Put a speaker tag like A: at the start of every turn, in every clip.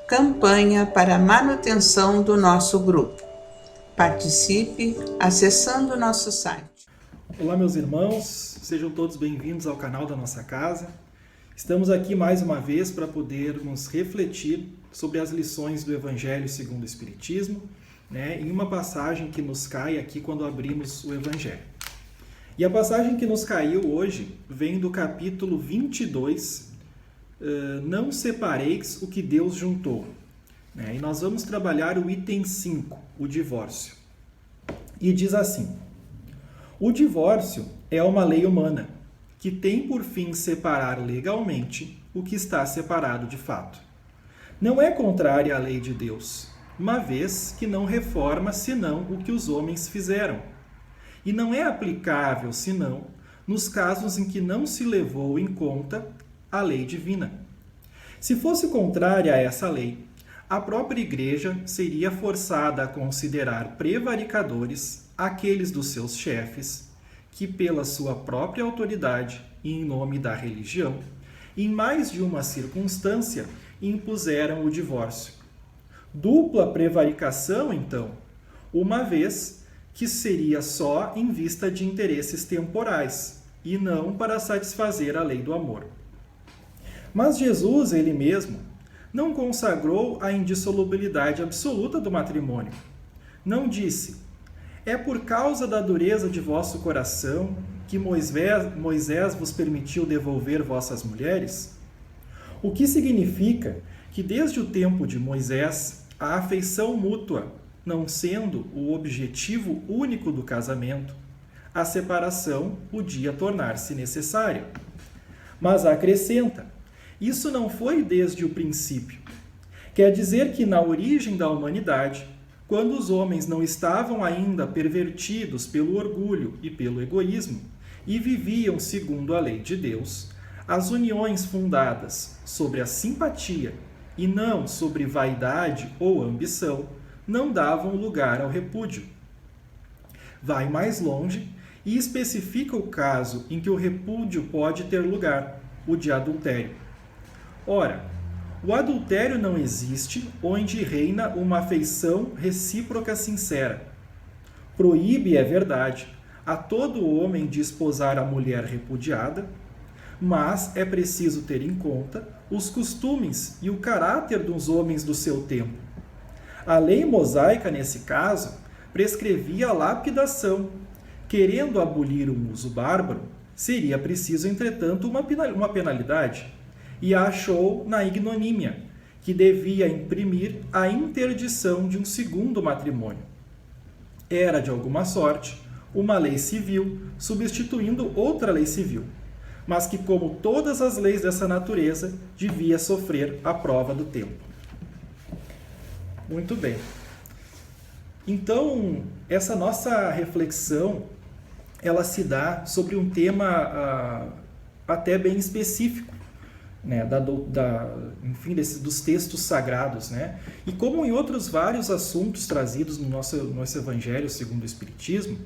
A: Campanha para a manutenção do nosso grupo. Participe acessando o nosso site.
B: Olá, meus irmãos, sejam todos bem-vindos ao canal da nossa casa. Estamos aqui mais uma vez para podermos refletir sobre as lições do Evangelho segundo o Espiritismo, em uma passagem que nos cai aqui quando abrimos o Evangelho. E a passagem que nos caiu hoje vem do capítulo 22, Não separeis o que Deus juntou. E nós vamos trabalhar o item 5, o divórcio. E diz assim: o divórcio é uma lei humana que tem por fim separar legalmente o que está separado de fato. Não é contrária à lei de Deus, uma vez que não reforma senão o que os homens fizeram. E não é aplicável senão nos casos em que não se levou em conta a lei divina. Se fosse contrária a essa lei, a própria Igreja seria forçada a considerar prevaricadores aqueles dos seus chefes que, pela sua própria autoridade e em nome da religião, em mais de uma circunstância, impuseram o divórcio. Dupla prevaricação, então, uma vez que seria só em vista de interesses temporais e não para satisfazer a lei do amor. Mas Jesus, ele mesmo, não consagrou a indissolubilidade absoluta do matrimônio. Não disse: é por causa da dureza de vosso coração que Moisés vos permitiu devolver vossas mulheres? O que significa que desde o tempo de Moisés, a afeição mútua, não sendo o objetivo único do casamento, a separação podia tornar-se necessária. Mas acrescenta: isso não foi desde o princípio. Quer dizer que na origem da humanidade, quando os homens não estavam ainda pervertidos pelo orgulho e pelo egoísmo e viviam segundo a lei de Deus, as uniões fundadas sobre a simpatia e não sobre vaidade ou ambição não davam lugar ao repúdio. Vai mais longe e especifica o caso em que o repúdio pode ter lugar, o de adultério. Ora, o adultério não existe onde reina uma afeição recíproca sincera. Proíbe, é verdade, a todo homem de esposar a mulher repudiada, mas é preciso ter em conta os costumes e o caráter dos homens do seu tempo. A lei mosaica, nesse caso, prescrevia a lapidação. Querendo abolir o uso bárbaro, seria preciso, entretanto, uma penalidade. E a achou na ignomínia, que devia imprimir a interdição de um segundo matrimônio. Era, de alguma sorte, uma lei civil substituindo outra lei civil, mas que, como todas as leis dessa natureza, devia sofrer a prova do tempo. Muito bem. Então, essa nossa reflexão, ela se dá sobre um tema até bem específico, enfim, dos textos sagrados, E como em outros vários assuntos trazidos no nosso Evangelho segundo o Espiritismo,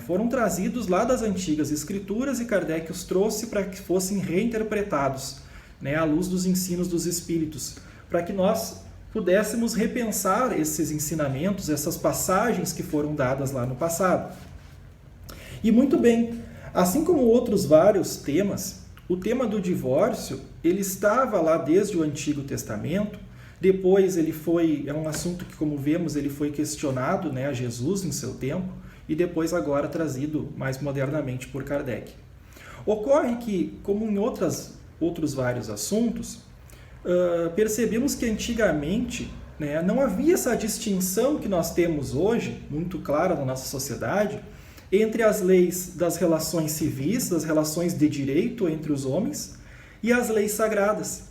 B: foram trazidos lá das antigas Escrituras e Kardec os trouxe para que fossem reinterpretados, à luz dos ensinos dos Espíritos, para que nós pudéssemos repensar esses ensinamentos, essas passagens que foram dadas lá no passado. E muito bem, assim como outros vários temas, o tema do divórcio, ele estava lá desde o Antigo Testamento, depois é um assunto que, como vemos, ele foi questionado a Jesus em seu tempo, e depois agora trazido mais modernamente por Kardec. Ocorre que, como em outros vários assuntos, percebemos que antigamente não havia essa distinção que nós temos hoje, muito clara na nossa sociedade, entre as leis das relações civis, das relações de direito entre os homens, e as leis sagradas.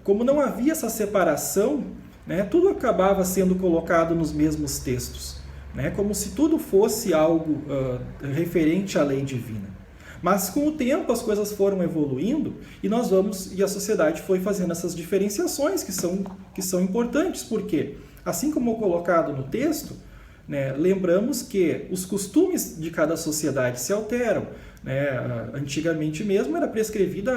B: Como não havia essa separação, tudo acabava sendo colocado nos mesmos textos, como se tudo fosse algo referente à lei divina. Mas com o tempo as coisas foram evoluindo e a sociedade foi fazendo essas diferenciações que são importantes, porque, assim como colocado no texto, lembramos que os costumes de cada sociedade se alteram. Antigamente mesmo era prescrevida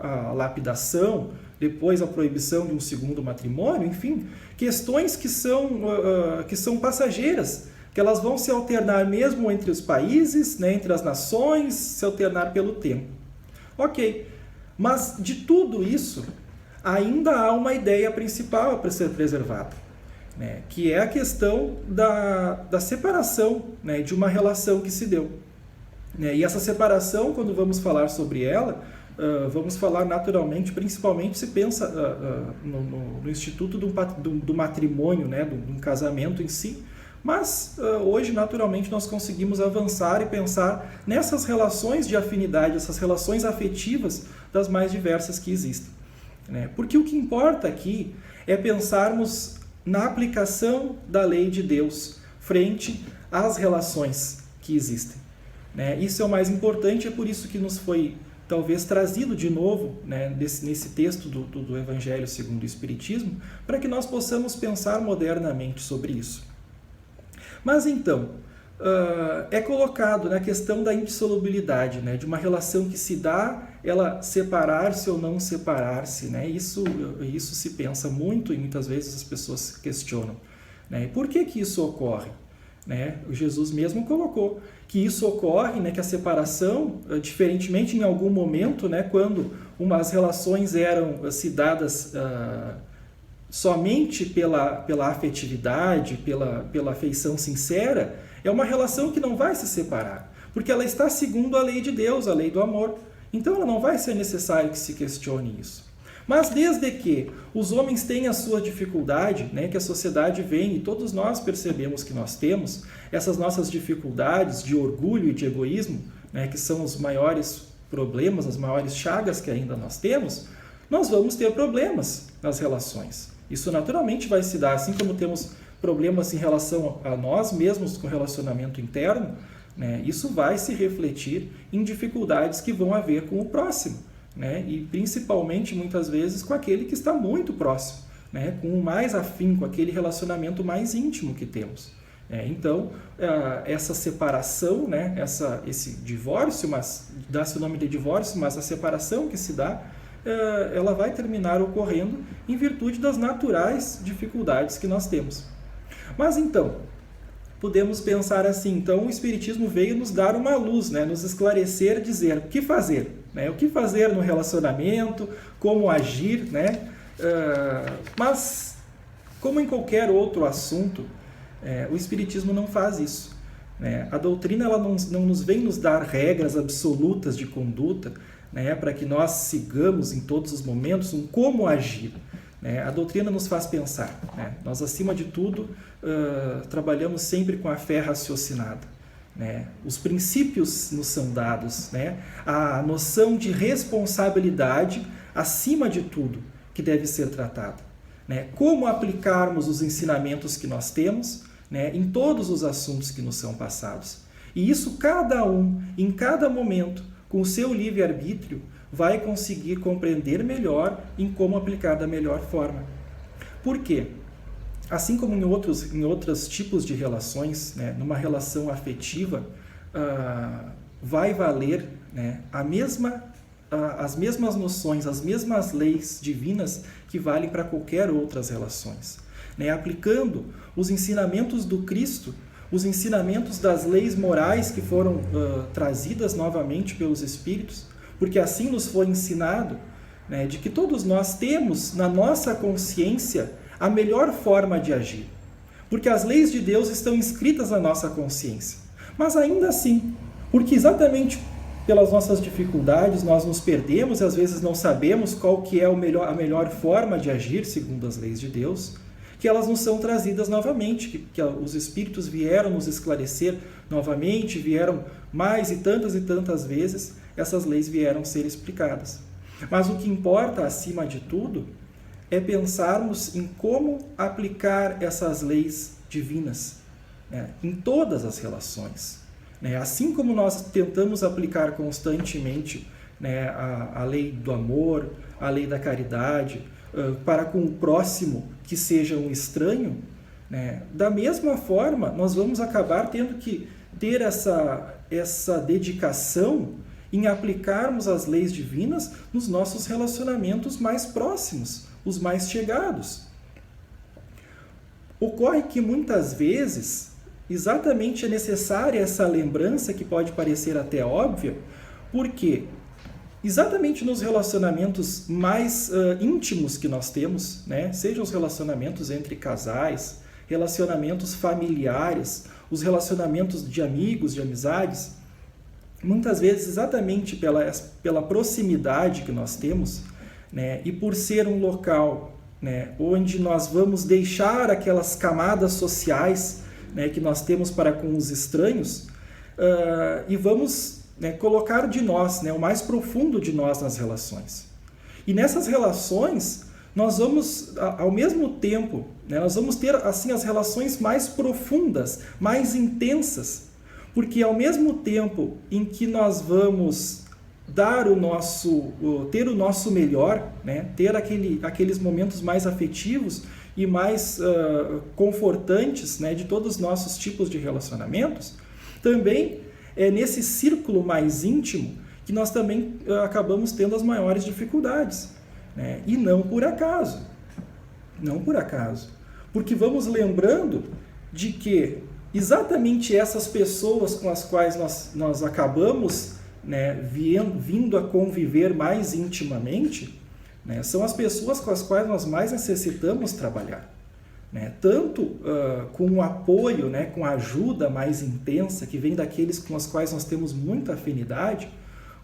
B: a lapidação, depois a proibição de um segundo matrimônio, enfim, questões que são passageiras, que elas vão se alternar mesmo entre os países, né, entre as nações, se alternar pelo tempo. Ok, mas de tudo isso, ainda há uma ideia principal para ser preservada, né, que é a questão da separação, né, de uma relação que se deu. Né, e essa separação, quando vamos falar sobre ela, vamos falar naturalmente, principalmente se pensa no instituto do matrimônio, né, de um casamento em si, mas hoje naturalmente nós conseguimos avançar e pensar nessas relações de afinidade, essas relações afetivas das mais diversas que existem. Né? Porque o que importa aqui é pensarmos na aplicação da lei de Deus frente às relações que existem. Né? Isso é o mais importante, é por isso que nos foi talvez trazido de novo, né, nesse texto do Evangelho segundo o Espiritismo, para que nós possamos pensar modernamente sobre isso. Mas então, é colocado na questão da indissolubilidade, né, de uma relação que se dá, ela separar-se ou não separar-se. Né, isso se pensa muito e muitas vezes as pessoas questionam. Né, por que isso ocorre? Né, o Jesus mesmo colocou que isso ocorre, né, que a separação, diferentemente em algum momento, né, quando as relações eram se dadas somente pela afetividade, pela afeição sincera, é uma relação que não vai se separar, porque ela está segundo a lei de Deus, a lei do amor. Então ela não vai ser necessário que se questione isso. Mas desde que os homens têm a sua dificuldade, né, que a sociedade vem, e todos nós percebemos que nós temos, essas nossas dificuldades de orgulho e de egoísmo, né, que são os maiores problemas, as maiores chagas que ainda nós temos, nós vamos ter problemas nas relações. Isso naturalmente vai se dar, assim como temos problemas em relação a nós mesmos com relacionamento interno, né, isso vai se refletir em dificuldades que vão haver com o próximo. Né? E principalmente, muitas vezes, com aquele que está muito próximo, né? Com o mais afinco, aquele relacionamento mais íntimo que temos. Então, essa separação, né? Esse divórcio, mas dá-se o nome de divórcio, mas a separação que se dá, ela vai terminar ocorrendo em virtude das naturais dificuldades que nós temos. Mas então, podemos pensar assim, então o Espiritismo veio nos dar uma luz, né? Nos esclarecer, dizer o que fazer. Né? O que fazer no relacionamento, como agir, né? Mas, como em qualquer outro assunto, o Espiritismo não faz isso. Né? A doutrina ela não nos vem nos dar regras absolutas de conduta, né? Para que nós sigamos em todos os momentos um como agir. Né? A doutrina nos faz pensar. Né? Nós, acima de tudo, trabalhamos sempre com a fé raciocinada. Né? Os princípios nos são dados, né? A noção de responsabilidade acima de tudo que deve ser tratada, né? Como aplicarmos os ensinamentos que nós temos, né, em todos os assuntos que nos são passados. E isso cada um, em cada momento, com o seu livre-arbítrio, vai conseguir compreender melhor em como aplicar da melhor forma. Por quê? Assim como em outros tipos de relações, né, numa relação afetiva, vai valer, né, as mesmas noções, as mesmas leis divinas que valem para qualquer outras relações. Né, aplicando os ensinamentos do Cristo, os ensinamentos das leis morais que foram trazidas novamente pelos Espíritos, porque assim nos foi ensinado, né, de que todos nós temos na nossa consciência a melhor forma de agir, porque as leis de Deus estão inscritas na nossa consciência. Mas ainda assim, porque exatamente pelas nossas dificuldades nós nos perdemos e às vezes não sabemos qual que é a melhor forma de agir segundo as leis de Deus, que elas nos são trazidas novamente, que os Espíritos vieram nos esclarecer novamente, vieram mais e tantas vezes, essas leis vieram ser explicadas. Mas o que importa, acima de tudo, é pensarmos em como aplicar essas leis divinas, né, em todas as relações. Né? Assim como nós tentamos aplicar constantemente, né, a lei do amor, a lei da caridade, para com o próximo que seja um estranho, né, da mesma forma nós vamos acabar tendo que ter essa dedicação em aplicarmos as leis divinas nos nossos relacionamentos mais próximos, os mais chegados. Ocorre que muitas vezes, exatamente é necessária essa lembrança que pode parecer até óbvia, porque exatamente nos relacionamentos mais íntimos que nós temos, né, sejam os relacionamentos entre casais, relacionamentos familiares, os relacionamentos de amigos, de amizades, muitas vezes exatamente pela proximidade que nós temos, né, e por ser um local, né, onde nós vamos deixar aquelas camadas sociais, né, que nós temos para com os estranhos, e vamos, né, colocar de nós, né, o mais profundo de nós nas relações. E nessas relações, nós vamos, ao mesmo tempo, né, nós vamos ter assim as relações mais profundas, mais intensas, porque ao mesmo tempo em que nós vamos dar ter o nosso melhor, né, ter aqueles momentos mais afetivos e mais confortantes, né, de todos os nossos tipos de relacionamentos, também é nesse círculo mais íntimo que nós também acabamos tendo as maiores dificuldades, né? E não por acaso. Não por acaso. Porque vamos lembrando de que exatamente essas pessoas com as quais nós acabamos, né, vindo a conviver mais intimamente, né, são as pessoas com as quais nós mais necessitamos trabalhar. Né? Tanto com o apoio, né, com a ajuda mais intensa que vem daqueles com os quais nós temos muita afinidade,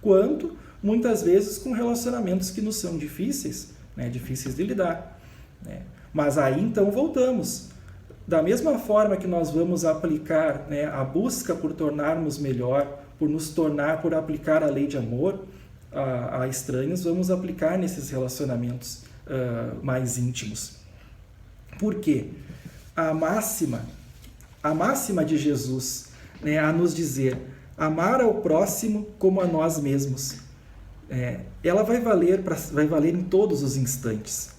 B: quanto muitas vezes com relacionamentos que nos são difíceis, né, difíceis de lidar. Né? Mas aí então voltamos. Da mesma forma que nós vamos aplicar, né, a busca por tornarmos melhor, por aplicar a lei de amor a estranhos, vamos aplicar nesses relacionamentos mais íntimos. Por quê? A máxima de Jesus, né, a nos dizer amar ao próximo como a nós mesmos, ela vai valer em todos os instantes.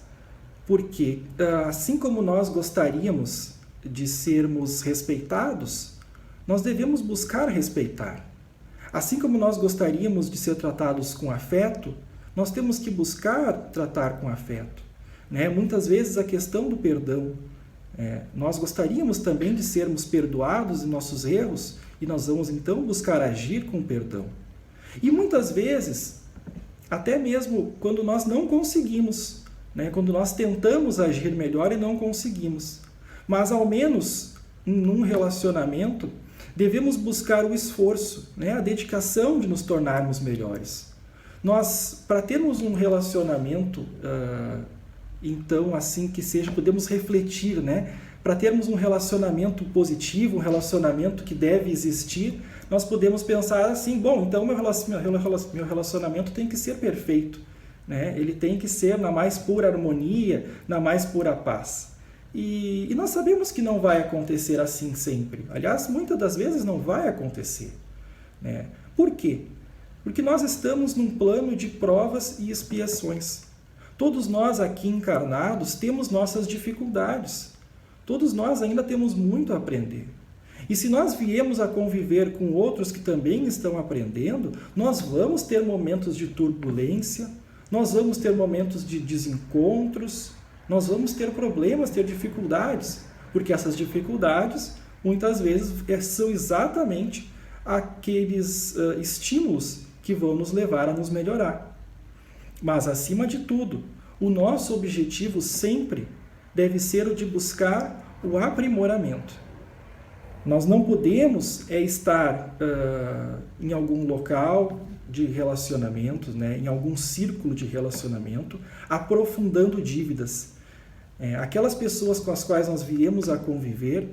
B: Porque assim como nós gostaríamos de sermos respeitados, nós devemos buscar respeitar. Assim como nós gostaríamos de ser tratados com afeto, nós temos que buscar tratar com afeto. Né? Muitas vezes a questão do perdão. Nós gostaríamos também de sermos perdoados em nossos erros e nós vamos então buscar agir com perdão. E muitas vezes, até mesmo quando nós não conseguimos, né? Quando nós tentamos agir melhor e não conseguimos. Mas ao menos num relacionamento devemos buscar o esforço, né? A dedicação de nos tornarmos melhores. Nós, para termos um relacionamento então, assim que seja, podemos refletir, né? Para termos um relacionamento positivo, um relacionamento que deve existir, nós podemos pensar assim, bom, então meu relacionamento tem que ser perfeito, né? Ele tem que ser na mais pura harmonia, na mais pura paz. E nós sabemos que não vai acontecer assim sempre. Aliás, muitas das vezes não vai acontecer, né? Por quê? Porque nós estamos num plano de provas e expiações. Todos nós aqui encarnados temos nossas dificuldades. Todos nós ainda temos muito a aprender. E se nós viemos a conviver com outros que também estão aprendendo, nós vamos ter momentos de turbulência, nós vamos ter momentos de desencontros, nós vamos ter problemas, ter dificuldades, porque essas dificuldades, muitas vezes, são exatamente aqueles estímulos que vão nos levar a nos melhorar. Mas, acima de tudo, o nosso objetivo sempre deve ser o de buscar o aprimoramento. Nós não podemos estar em algum local de relacionamento, né, em algum círculo de relacionamento, aprofundando dívidas. Aquelas pessoas com as quais nós viemos a conviver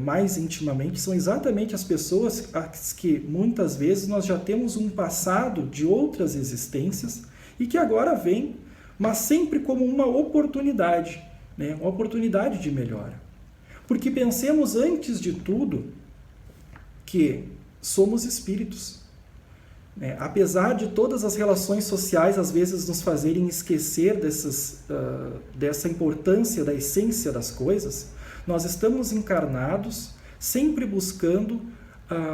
B: mais intimamente são exatamente as pessoas que muitas vezes nós já temos um passado de outras existências e que agora vem, mas sempre como uma oportunidade, né? Uma oportunidade de melhora. Porque pensemos antes de tudo que somos espíritos. Né? Apesar de todas as relações sociais às vezes nos fazerem esquecer dessa importância da essência das coisas, nós estamos encarnados sempre buscando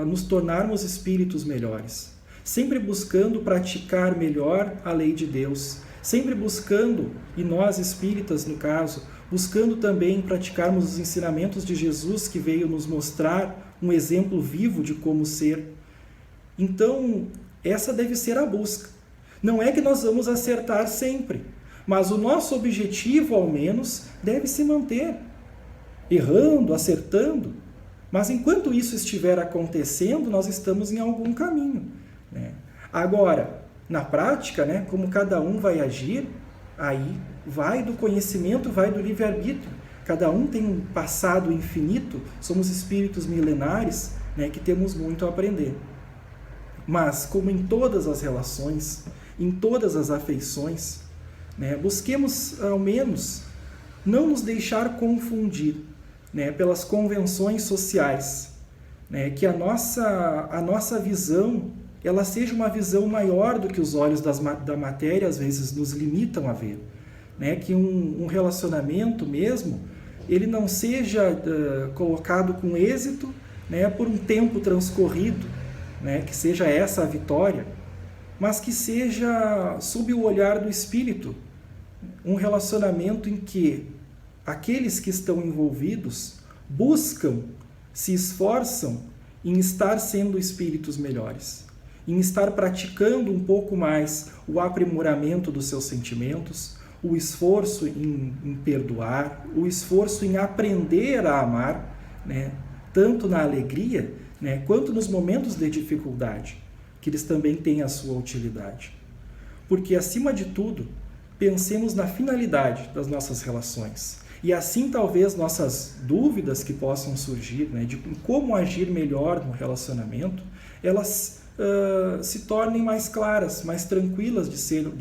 B: nos tornarmos espíritos melhores. sempre buscando praticar melhor a lei de Deus, sempre buscando, e nós espíritas no caso, buscando também praticarmos os ensinamentos de Jesus, que veio nos mostrar um exemplo vivo de como ser. Então, essa deve ser a busca. Não é que nós vamos acertar sempre, mas o nosso objetivo, ao menos, deve se manter. Errando, acertando. Mas enquanto isso estiver acontecendo, nós estamos em algum caminho, né? Agora, na prática, né, como cada um vai agir, aí vai do conhecimento, vai do livre-arbítrio. Cada um tem um passado infinito, somos espíritos milenares, né, que temos muito a aprender. Mas, como em todas as relações, em todas as afeições, né, busquemos, ao menos, não nos deixar confundir, né, pelas convenções sociais, né, que a nossa visão ela seja uma visão maior do que os olhos da matéria às vezes nos limitam a ver, né, que um relacionamento mesmo ele não seja colocado com êxito, né, por um tempo transcorrido, né, que seja essa a vitória, mas que seja sob o olhar do espírito, um relacionamento em que aqueles que estão envolvidos buscam, se esforçam em estar sendo espíritos melhores, em estar praticando um pouco mais o aprimoramento dos seus sentimentos, o esforço em perdoar, o esforço em aprender a amar, né, tanto na alegria, né, quanto nos momentos de dificuldade, que eles também têm a sua utilidade. Porque, acima de tudo, pensemos na finalidade das nossas relações. E assim, talvez, nossas dúvidas que possam surgir, né, de como agir melhor no relacionamento, elas se tornem mais claras, mais tranquilas de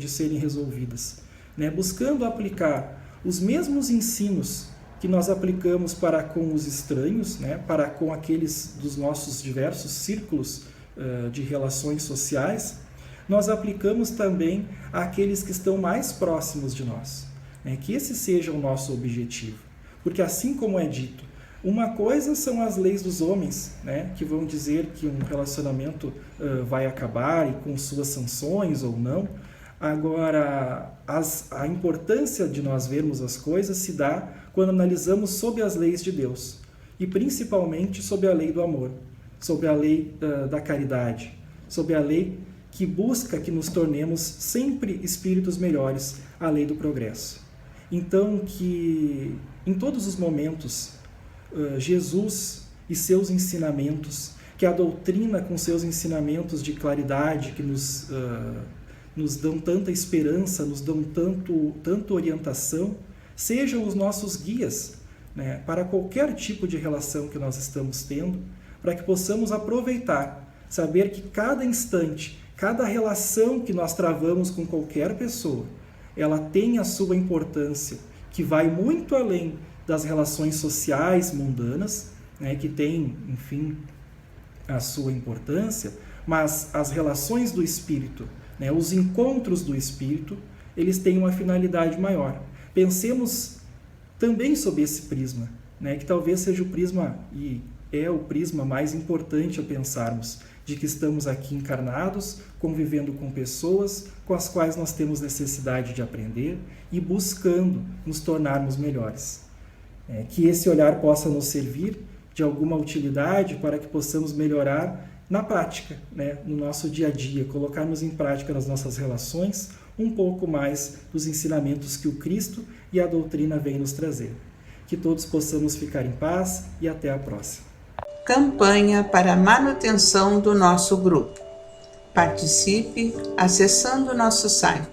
B: serem resolvidas, né, buscando aplicar os mesmos ensinos que nós aplicamos para com os estranhos, né, para com aqueles dos nossos diversos círculos de relações sociais, nós aplicamos também àqueles que estão mais próximos de nós. Que esse seja o nosso objetivo. Porque, assim como é dito, uma coisa são as leis dos homens, né, que vão dizer que um relacionamento vai acabar e com suas sanções ou não. Agora, a importância de nós vermos as coisas se dá quando analisamos sob as leis de Deus. E principalmente sob a lei do amor, sob a lei da caridade, sob a lei que busca que nos tornemos sempre espíritos melhores, a lei do progresso. Então, que em todos os momentos, Jesus e seus ensinamentos, que a doutrina com seus ensinamentos de claridade, que nos dão tanta esperança, nos dão tanta orientação, sejam os nossos guias, né, para qualquer tipo de relação que nós estamos tendo, para que possamos aproveitar, saber que cada instante, cada relação que nós travamos com qualquer pessoa, ela tem a sua importância, que vai muito além das relações sociais mundanas, né, que tem, enfim, a sua importância, mas as relações do espírito, né, os encontros do espírito, eles têm uma finalidade maior. Pensemos também sob esse prisma, né, que talvez seja o prisma, e é o prisma mais importante a pensarmos, de que estamos aqui encarnados, convivendo com pessoas com as quais nós temos necessidade de aprender e buscando nos tornarmos melhores. Que esse olhar possa nos servir de alguma utilidade para que possamos melhorar na prática, né, no nosso dia a dia, colocarmos em prática nas nossas relações um pouco mais dos ensinamentos que o Cristo e a doutrina vêm nos trazer. Que todos possamos ficar em paz e até a próxima.
A: Campanha para a manutenção do nosso grupo. Participe acessando nosso site